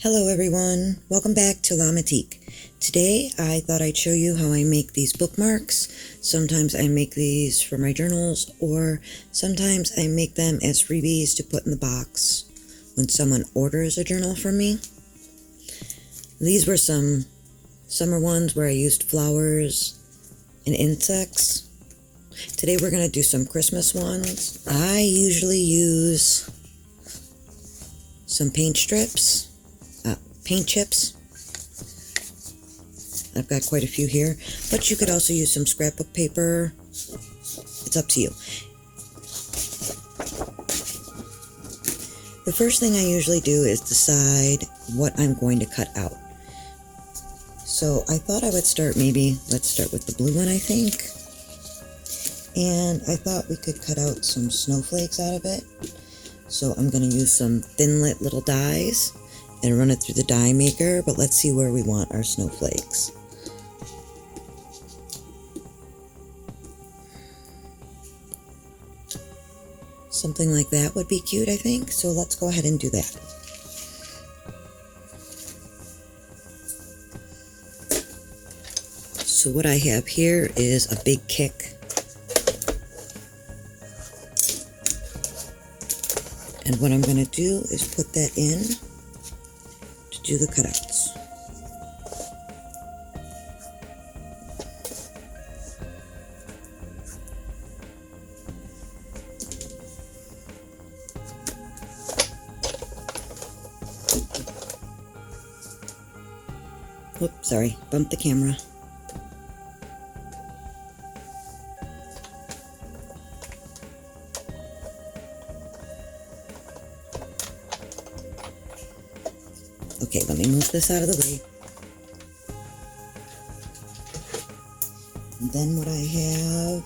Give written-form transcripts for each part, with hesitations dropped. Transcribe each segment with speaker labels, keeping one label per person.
Speaker 1: Hello everyone, welcome back to Laminated. Today I thought I'd show you how I make these bookmarks. Sometimes I make these for my journals, or sometimes I make them as freebies to put in the box when someone orders a journal from me. These were some summer ones where I used flowers and insects. Today we're going to do some Christmas ones. I usually use some paint strips. Paint chips. I've got quite a few here, but you could also use some scrapbook paper. It's up to you. The first thing I usually do is decide what I'm going to cut out. So I thought I would start let's start with the blue one, I think. And I thought we could cut out some snowflakes out of it. So I'm going to use some thin-lit little dies and run it through the die maker, but let's see where we want our snowflakes. Something like that would be cute, I think, so let's go ahead and do that. So what I have here is a big kick. And what I'm going to do is put that in to do the cutouts. Oops, sorry, bumped the camera. Okay, let me move this out of the way. And then what I have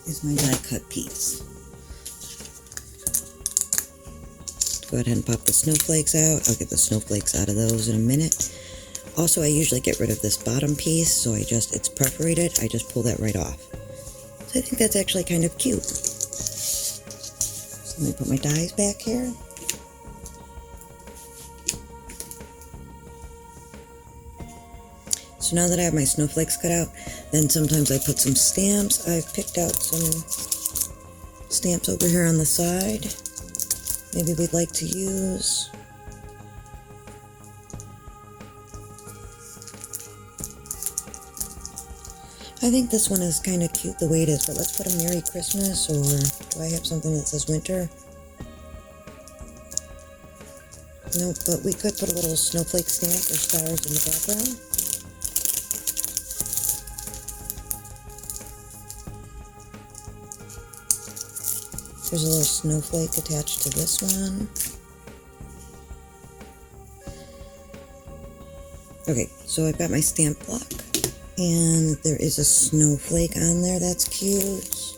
Speaker 1: is my die cut piece. Go ahead and pop the snowflakes out. I'll get the snowflakes out of those in a minute. Also, I usually get rid of this bottom piece, so it's perforated. I just pull that right off. So I think that's actually kind of cute. So let me put my dies back here. So now that I have my snowflakes cut out, then sometimes I put some stamps. I've picked out some stamps over here on the side. Maybe we'd like to use. I think this one is kind of cute the way it is, but let's put a Merry Christmas, or do I have something that says winter? Nope, but we could put a little snowflake stamp or stars in the background. There's a little snowflake attached to this one. Okay, so I've got my stamp block, and there is a snowflake on there, that's cute.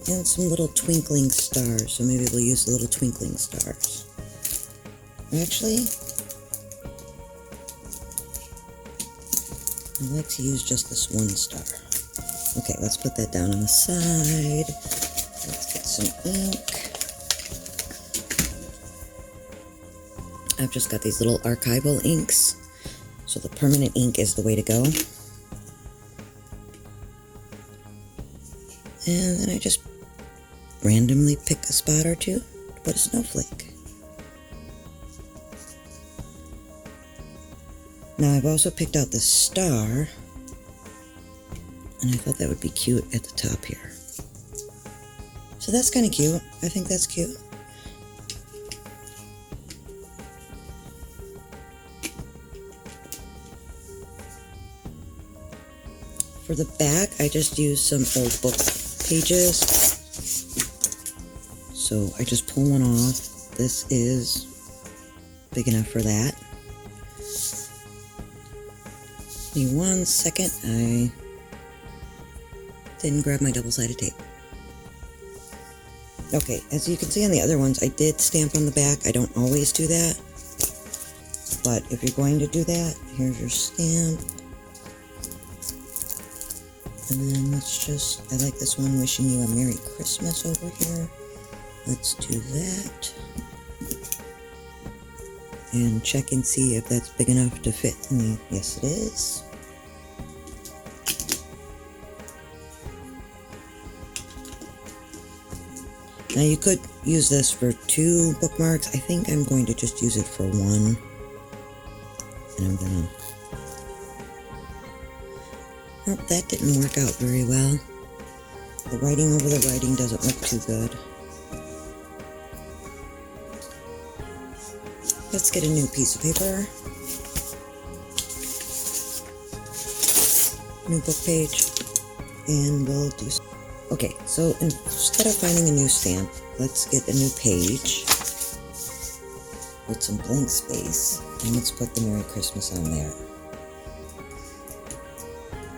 Speaker 1: And some little twinkling stars, so maybe we'll use the little twinkling stars. Actually, I like to use just this one star. Okay, let's put that down on the side. Let's get some ink. I've just got these little archival inks, so the permanent ink is the way to go. And then I just randomly pick a spot or two to put a snowflake. Now I've also picked out the star, and I thought that would be cute at the top here. So that's kind of cute. I think that's cute. For the back, I just used some old book pages. So I just pull one off. This is big enough for that. Give me 1 second. I didn't grab my double-sided tape. Okay, as you can see on the other ones, I did stamp on the back. I don't always do that, but if you're going to do that, here's your stamp. And then I like this one, wishing you a Merry Christmas over here. Let's do that. and check and see if that's big enough to fit in the, yes it is. Now you could use this for 2 bookmarks. I think I'm going to just use it for 1. And I'm gonna... Oh, that didn't work out very well. The writing over the writing doesn't look too good. Let's get a new piece of paper. New book page. And we'll do... Okay, so instead of finding a new stamp, let's get a new page with some blank space, and let's put the Merry Christmas on there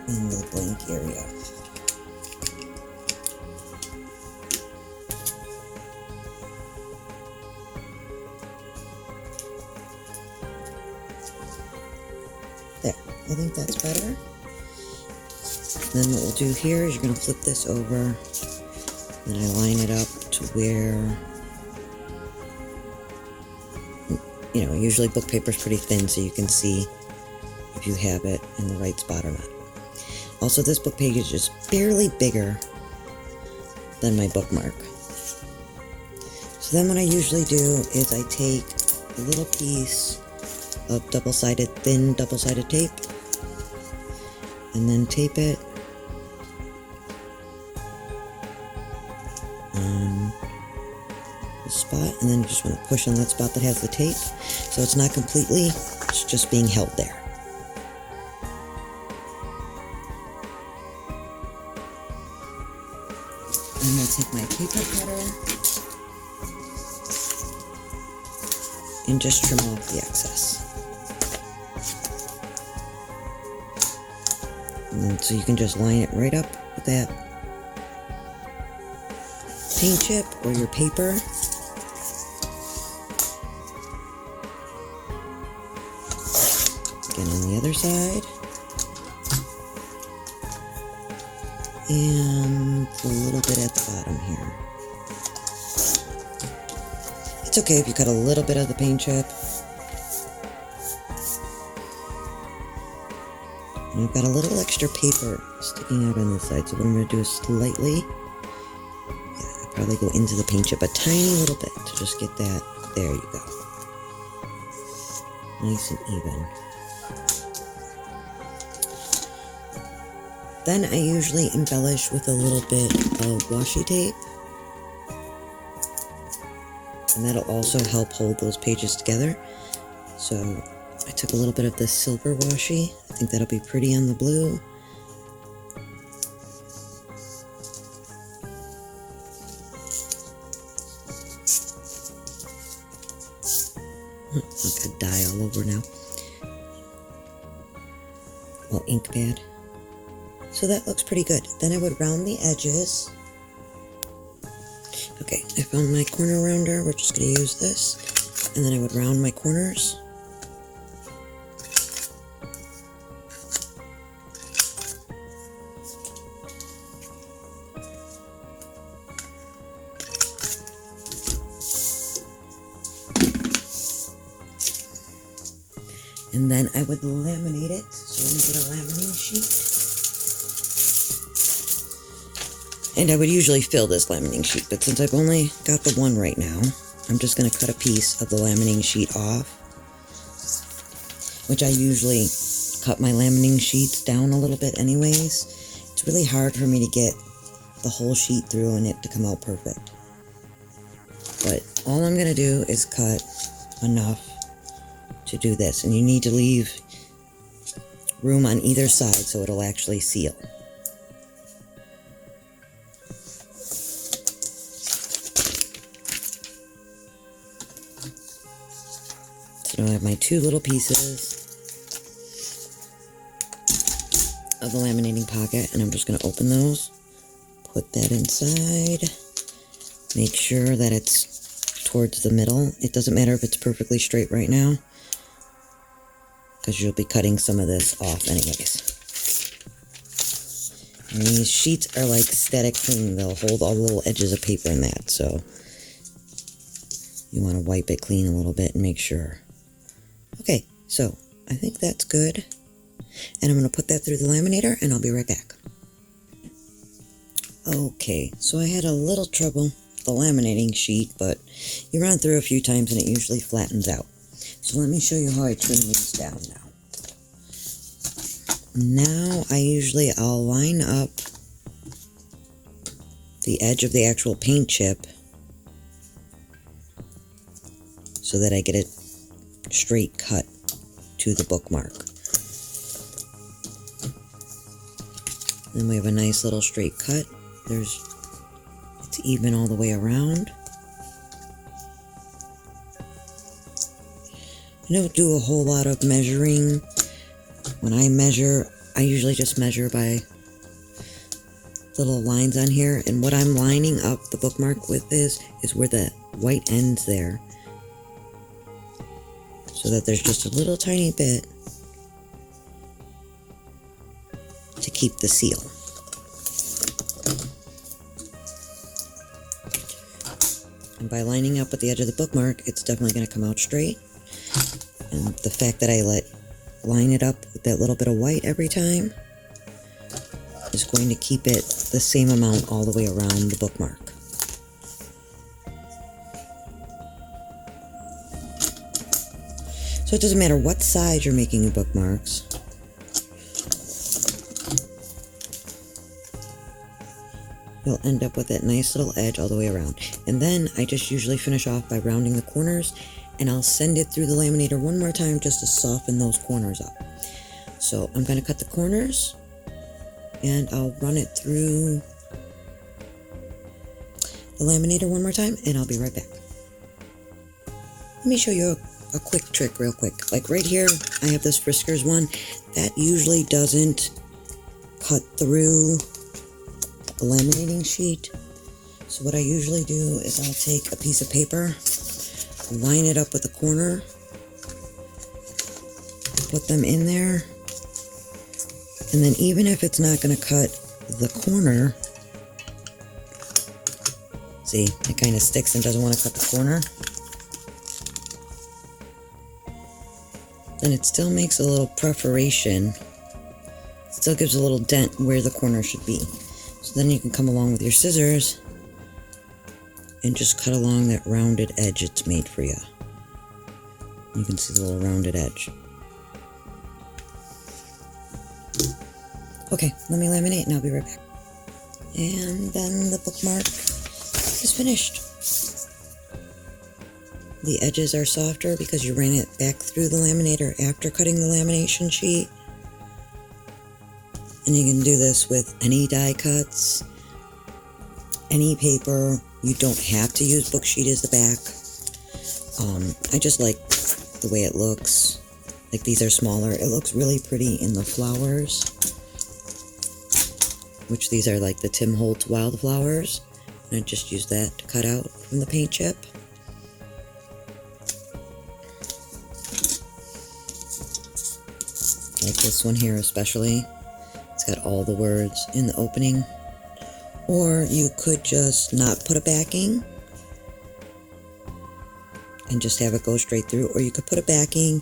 Speaker 1: in the blank area. There, I think that's better. Then what we'll do here is you're going to flip this over, then I line it up to where, you know, usually book paper is pretty thin so you can see if you have it in the right spot or not. Also, this book page is just barely bigger than my bookmark. So then what I usually do is I take a little piece of thin double-sided tape, and then tape it on the spot, and then you just want to push on that spot that has the tape, so it's not completely, it's just being held there. And I'm going to take my paper cutter and just trim off the excess. And then, so you can just line it right up with that paint chip or your paper. Again on the other side. And a little bit at the bottom here. It's okay if you cut a little bit of the paint chip. And I've got a little extra paper sticking out on this side, so what I'm going to do is slightly, I'll probably go into the paint chip a tiny little bit to just get that, there you go. Nice and even. Then I usually embellish with a little bit of washi tape. And that'll also help hold those pages together. So I took a little bit of this silver washi. I think that'll be pretty on the blue. I've got dye all over now. Well, ink pad. So that looks pretty good. Then I would round the edges. Okay, I found my corner rounder. We're just going to use this. And then I would round my corners. And then I would laminate it. So let me get a laminating sheet. And I would usually fill this laminating sheet, but since I've only got the one right now, I'm just going to cut a piece of the laminating sheet off. Which I usually cut my laminating sheets down a little bit anyways. It's really hard for me to get the whole sheet through and it to come out perfect. But all I'm going to do is cut enough to do this, and you need to leave room on either side so it'll actually seal. So now I have my two little pieces of the laminating pocket, and I'm just going to open those, put that inside, make sure that it's towards the middle. It doesn't matter if it's perfectly straight right now, because you'll be cutting some of this off anyways. And these sheets are like static cling. They'll hold all the little edges of paper in that, so you want to wipe it clean a little bit and make sure. So I think that's good. And I'm going to put that through the laminator and I'll be right back. Okay, so I had a little trouble with the laminating sheet, but you run through a few times and it usually flattens out. So let me show you how I trim these down now. Now I'll line up the edge of the actual paint chip so that I get a straight cut to the bookmark. Then we have a nice little straight cut. It's even all the way around. I don't do a whole lot of measuring. When I measure, I usually just measure by little lines on here, and what I'm lining up the bookmark with is where the white ends there, so that there's just a little tiny bit to keep the seal. And by lining up at the edge of the bookmark, it's definitely going to come out straight. And the fact that I line it up with that little bit of white every time is going to keep it the same amount all the way around the bookmark. So it doesn't matter what size you're making your bookmarks. You'll end up with that nice little edge all the way around. And then I just usually finish off by rounding the corners, and I'll send it through the laminator one more time just to soften those corners up. So I'm going to cut the corners, and I'll run it through the laminator one more time, and I'll be right back. Let me show you a quick trick real quick. Like right here, I have this Friskers one. That usually doesn't cut through the laminating sheet. So what I usually do is I'll take a piece of paper, line it up with the corner, put them in there, and then even if it's not going to cut the corner, see, it kind of sticks and doesn't want to cut the corner, then it still makes a little perforation, still gives a little dent where the corner should be. So then you can come along with your scissors and just cut along that rounded edge it's made for you. You can see the little rounded edge. Okay, let me laminate and I'll be right back. And then the bookmark is finished. The edges are softer because you ran it back through the laminator after cutting the lamination sheet. And you can do this with any die cuts, any paper. You don't have to use book sheet as the back. I just like the way it looks. Like these are smaller. It looks really pretty in the flowers, which these are like the Tim Holtz wildflowers. And I just use that to cut out from the paint chip. Like this one here especially. It's got all the words in the opening. Or you could just not put a backing and just have it go straight through. Or you could put a backing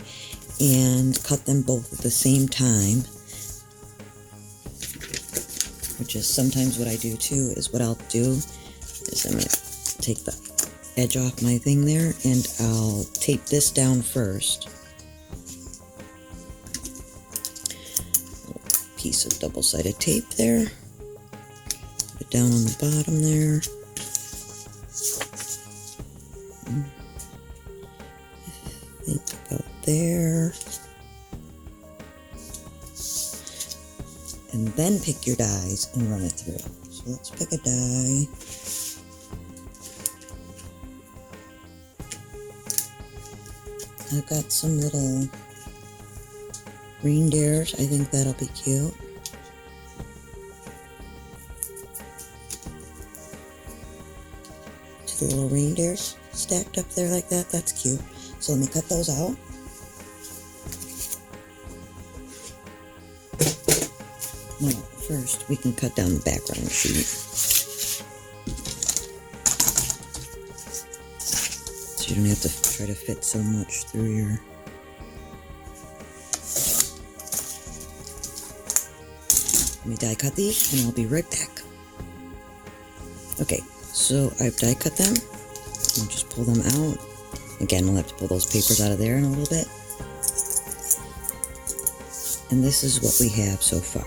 Speaker 1: and cut them both at the same time, which is sometimes what I do too. Is what I'll do is I'm going to take the edge off my thing there and I'll tape this down first. Piece of double-sided tape there. Put it down on the bottom there. I think about there. And then pick your dies and run it through. So let's pick a die. I've got some little reindeers. I think that'll be cute. Two little reindeers stacked up there like that. That's cute. So let me cut those out. Now, first we can cut down the background sheet. So you don't have to try to fit so much through your Let me die cut these and I'll be right back. Okay, so I've die cut them. I'll just pull them out. Again, we'll have to pull those papers out of there in a little bit. And this is what we have so far.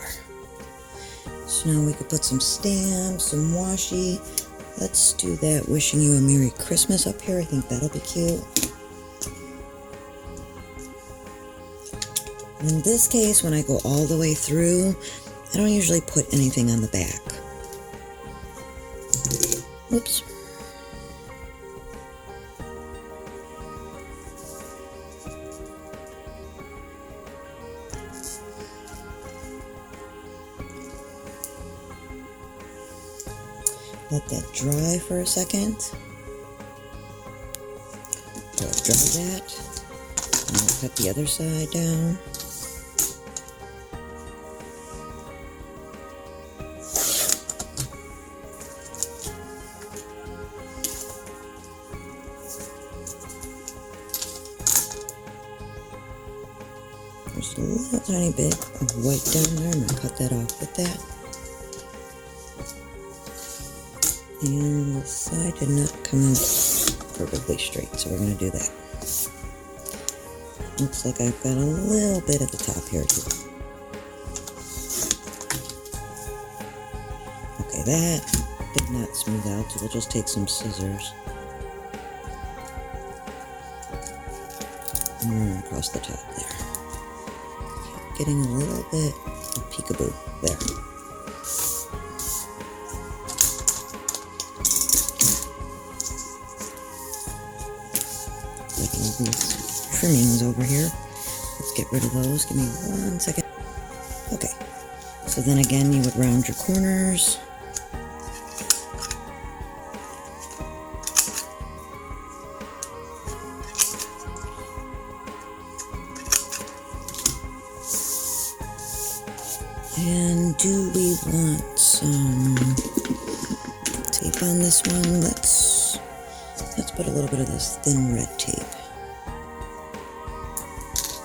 Speaker 1: So now we could put some stamps, some washi. Let's do that wishing you a Merry Christmas up here. I think that'll be cute. In this case, when I go all the way through, I don't usually put anything on the back. Whoops. Let that dry for a second. So I'll dry that. And I'll cut the other side down. There's a little tiny bit of white down there. I'm going to cut that off with that. And the side did not come out perfectly straight, so we're going to do that. Looks like I've got a little bit at the top here too. Okay, that did not smooth out, so we'll just take some scissors and run across the top there. Getting a little bit of peekaboo there. Like all these trimmings over here. Let's get rid of those. Give me 1 second. Okay. So then again, you would round your corners. And do we want some tape on this one? Let's put a little bit of this thin red tape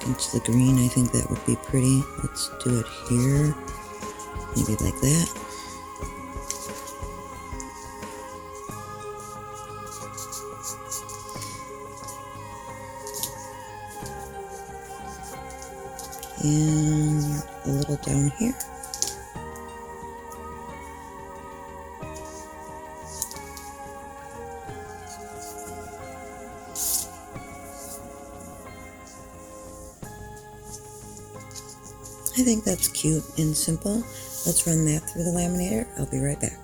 Speaker 1: against the green. I think that would be pretty. Let's do it here, maybe like that. And a little down here. I think that's cute and simple. Let's run that through the laminator. I'll be right back.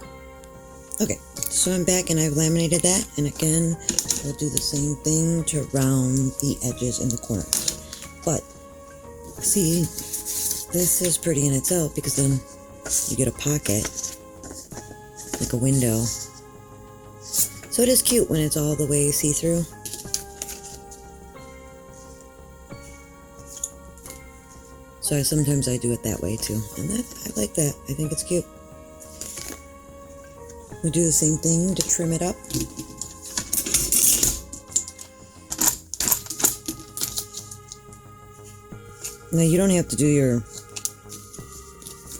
Speaker 1: Okay, so I'm back and I've laminated that, and again, I'll do the same thing to round the edges and the corners. But see, this is pretty in itself because then you get a pocket, like a window. So it is cute when it's all the way see-through. So sometimes I do it that way too, and I like that. I think it's cute. We do the same thing to trim it up. Now you don't have to do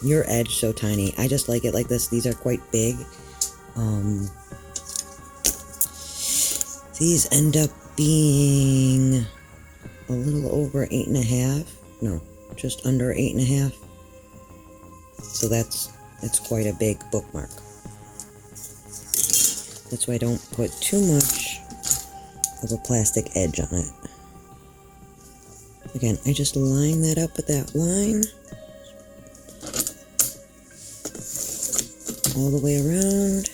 Speaker 1: your edge so tiny. I just like it like this. These are quite big. These end up being a little over 8.5. No, just under 8.5. So it's quite a big bookmark. That's why I don't put too much of a plastic edge on it. Again, I just line that up with that line all the way around.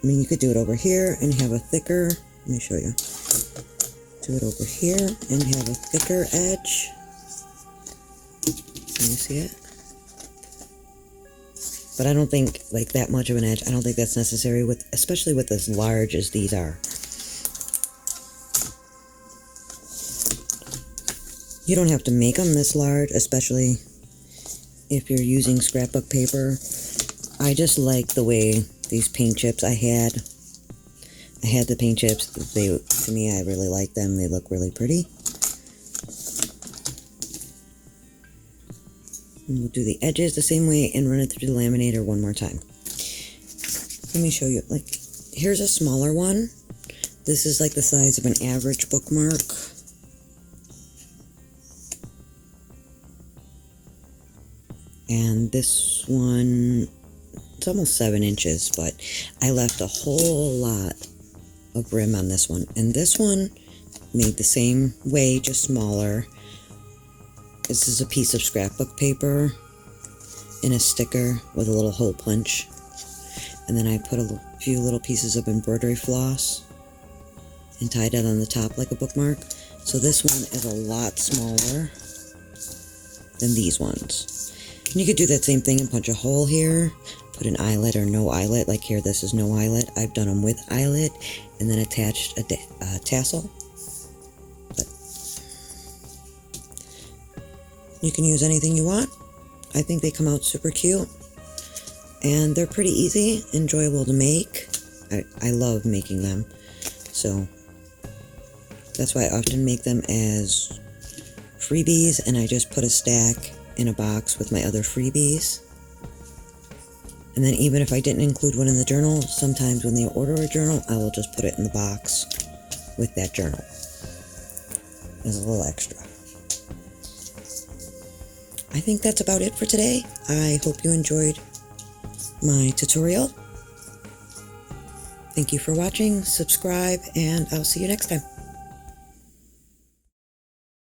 Speaker 1: I mean, you could do it over here and have a thicker, let me show you. Do it over here and have a thicker edge. Can you see it? But I don't think like that much of an edge. I don't think that's necessary with, especially with as large as these are. You don't have to make them this large, especially if you're using scrapbook paper. I just like the way these paint chips I had the paint chips. To me, I really like them. They look really pretty. And we'll do the edges the same way and run it through the laminator one more time. Let me show you. Like, here's a smaller one. This is like the size of an average bookmark. And this one, it's almost 7 inches, but I left a whole lot of rim on this one. And this one made the same way, just smaller. This is a piece of scrapbook paper and a sticker with a little hole punch. And then I put a few little pieces of embroidery floss and tied it on the top like a bookmark. So this one is a lot smaller than these ones. And you could do that same thing and punch a hole here, put an eyelet or no eyelet, like here this is no eyelet. I've done them with eyelet and then attached a tassel. But you can use anything you want. I think they come out super cute. And they're pretty easy, enjoyable to make. I love making them. So that's why I often make them as freebies, and I just put a stack in a box with my other freebies. And then even if I didn't include one in the journal, sometimes when they order a journal, I will just put it in the box with that journal as a little extra. I think that's about it for today. I hope you enjoyed my tutorial. Thank you for watching, subscribe, and I'll see you next time.